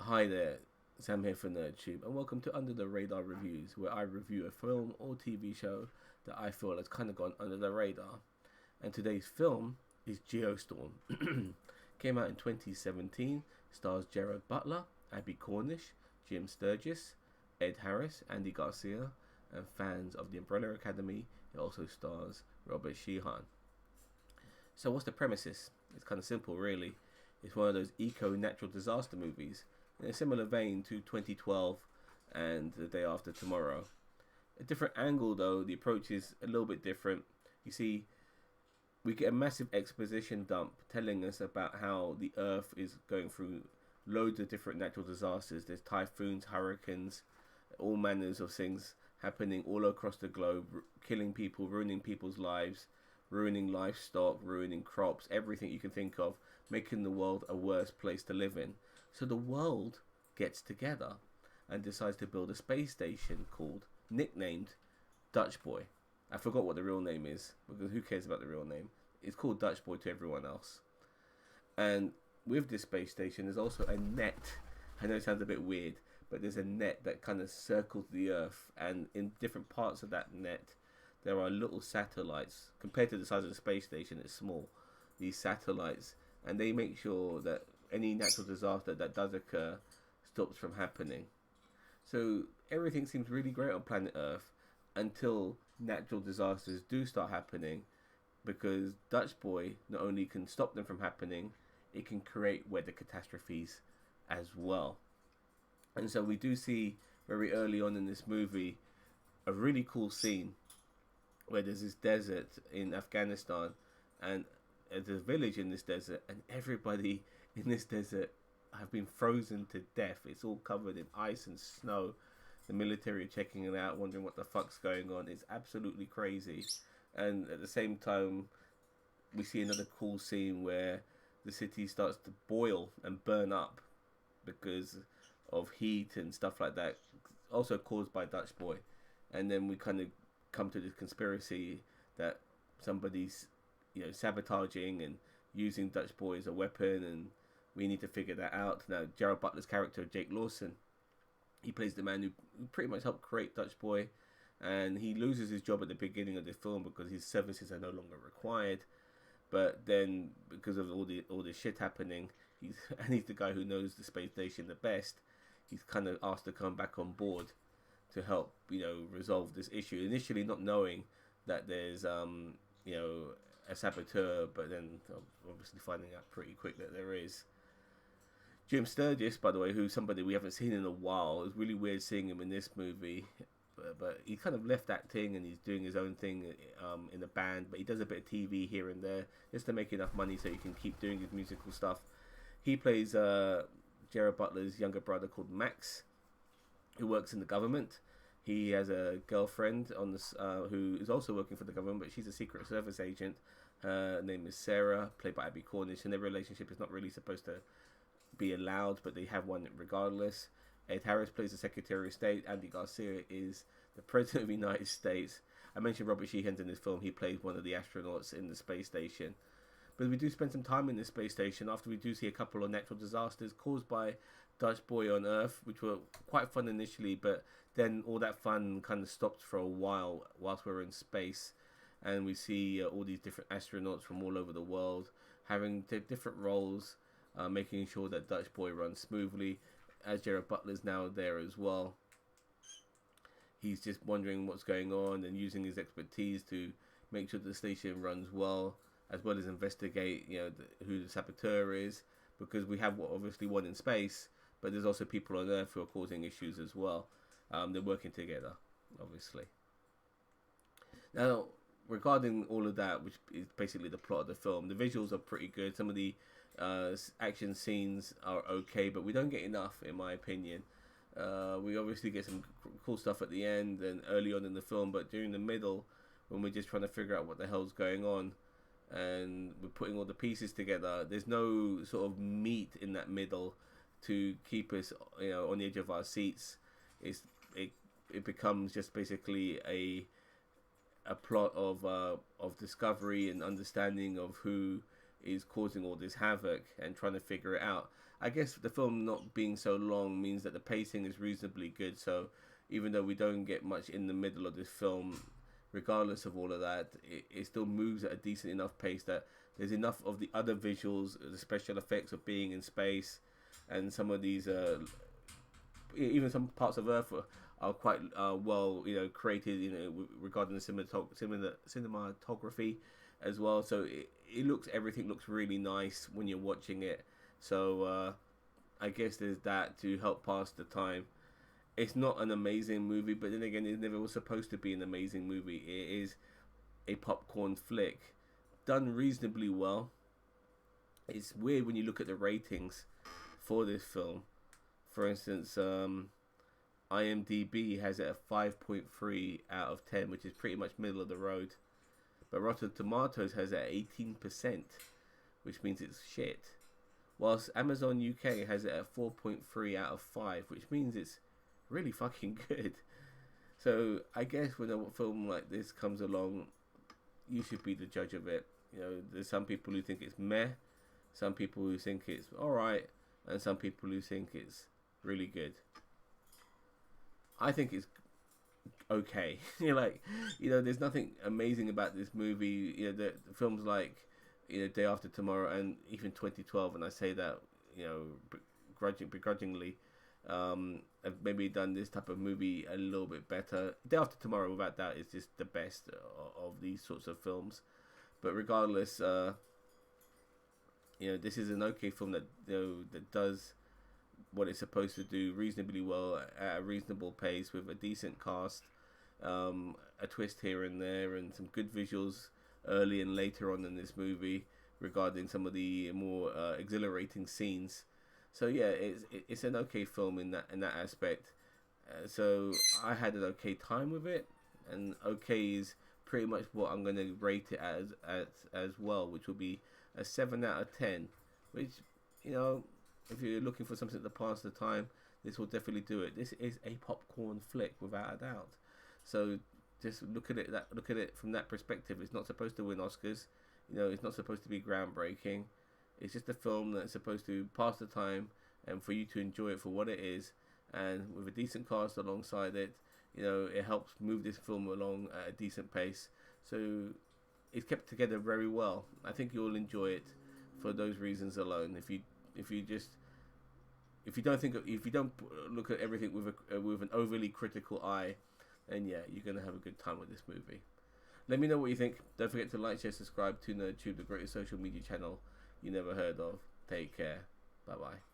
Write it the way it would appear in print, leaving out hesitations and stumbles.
Hi there, Sam here for NerdTube, and welcome to Under the Radar Reviews, where I review a film or TV show that I feel has kind of gone under the radar. And today's film is Geostorm. Came out in 2017, stars Gerard Butler, Abby Cornish, Jim Sturgis, Ed Harris, Andy Garcia, and fans of the Umbrella Academy. It also stars Robert Sheehan. So, what's the premises? It's kind of simple, really. It's one of those eco-natural disaster movies in a similar vein to 2012 and The Day After Tomorrow. A different angle, though. The approach is a little bit different. You see, we get a massive exposition dump telling us about how the Earth is going through loads of different natural disasters. There's typhoons, hurricanes, all manners of things happening all across the globe, killing people, ruining people's lives, ruining livestock, ruining crops, everything you can think of, making the world a worse place to live in. So the world gets together and decides to build a space station nicknamed Dutch Boy. I forgot what the real name is, because who cares about the real name? It's called Dutch Boy to everyone else. And with this space station, there's also a net. I know it sounds a bit weird, but there's a net that kind of circles the Earth, and in different parts of that net, there are little satellites. Compared to the size of the space station, it's small. These satellites, and they make sure that any natural disaster that does occur stops from happening. So everything seems really great on planet Earth until natural disasters do start happening, because Dutch Boy not only can stop them from happening, it can create weather catastrophes as well. And so we do see very early on in this movie a really cool scene where there's this desert in Afghanistan, and there's a village in this desert, and everybody in this desert have been frozen to death. It's all covered in ice and snow. The military are checking it out, wondering what the fuck's going on. It's absolutely crazy. And at the same time, we see another cool scene where the city starts to boil and burn up because of heat and stuff like that, also caused by Dutch Boy. And then we kind of come to this conspiracy that somebody's, sabotaging and using Dutch Boy as a weapon, and we need to figure that out. Now, Gerard Butler's character, Jake Lawson, he plays the man who pretty much helped create Dutch Boy, and he loses his job at the beginning of the film because his services are no longer required. But then, because of all this shit happening, he's the guy who knows the space station the best. He's kind of asked to come back on board to help, resolve this issue. Initially, not knowing that there's, a saboteur, but then obviously finding out pretty quick that there is. Jim Sturgis, by the way, who's somebody we haven't seen in a while. It was really weird seeing him in this movie, but he kind of left acting and he's doing his own thing in a band, but he does a bit of TV here and there just to make enough money so he can keep doing his musical stuff. He plays Gerard Butler's younger brother called Max, who works in the government. He has a girlfriend on this who is also working for the government, but she's a Secret Service agent. Her name is Sarah, played by Abby Cornish, and their relationship is not really supposed to be allowed, but they have one regardless. Ed Harris plays the Secretary of State. Andy Garcia is the President of the United States. I mentioned Robert Sheehan in this film. He plays one of the astronauts in the space station. But we do spend some time in this space station after we do see a couple of natural disasters caused by Dutch Boy on Earth, which were quite fun initially, but then all that fun kind of stopped for a while whilst we were in space. And we see all these different astronauts from all over the world having different roles, making sure that Dutch Boy runs smoothly, as Gerard Butler's now there as well. He's just wondering what's going on and using his expertise to make sure the station runs well as investigate, who the saboteur is, because we have obviously one in space, but there's also people on Earth who are causing issues as well. They're working together, obviously. Now, regarding all of that, which is basically the plot of the film, the visuals are pretty good. Some of the action scenes are okay, but we don't get enough, in my opinion. We obviously get some cool stuff at the end and early on in the film, but during the middle, when we're just trying to figure out what the hell's going on, and we're putting all the pieces together, there's no sort of meat in that middle to keep us, on the edge of our seats. It becomes just basically a plot of discovery and understanding of who is causing all this havoc and trying to figure it out. I guess the film not being so long means that the pacing is reasonably good. So even though we don't get much in the middle of this film, regardless of all of that, it still moves at a decent enough pace that there's enough of the other visuals, the special effects of being in space, and some of these, even some parts of Earth are quite well, created, regarding the cinematography as well. So everything looks really nice when you're watching it. So I guess there's that to help pass the time. It's not an amazing movie, but then again, it never was supposed to be an amazing movie. It is a popcorn flick, done reasonably well. It's weird when you look at the ratings for this film. For instance, IMDb has it at 5.3 out of 10, which is pretty much middle of the road. But Rotten Tomatoes has it at 18%, which means it's shit. Whilst Amazon UK has it at 4.3 out of 5, which means it's really fucking good. So I guess when a film like this comes along, you should be the judge of it. There's some people who think it's meh, some people who think it's alright, and some people who think it's really good. I think it's okay. There's nothing amazing about this movie. The films like Day After Tomorrow and even 2012, and I say that begrudgingly, have maybe done this type of movie a little bit better. Day After Tomorrow, without doubt, is just the best of these sorts of films. But regardless, this is an okay film that does what it's supposed to do reasonably well at a reasonable pace with a decent cast, a twist here and there, and some good visuals early and later on in this movie regarding some of the more exhilarating scenes. So yeah, it's an okay film in that aspect. So I had an okay time with it, and okay is pretty much what I'm going to rate it as well, which will be a 7 out of 10. Which, if you're looking for something to pass the time, this will definitely do it. This is a popcorn flick without a doubt. So just look at it from that perspective. It's not supposed to win Oscars. It's not supposed to be groundbreaking. It's just a film that's supposed to pass the time and for you to enjoy it for what it is, and with a decent cast alongside it. It helps move this film along at a decent pace. So it's kept together very well. I think you'll enjoy it for those reasons alone. If you don't look at everything with an overly critical eye, then yeah, you're gonna have a good time with this movie. Let me know what you think. Don't forget to like, share, subscribe to NerdTube, the greatest social media channel you never heard of. Take care. Bye bye.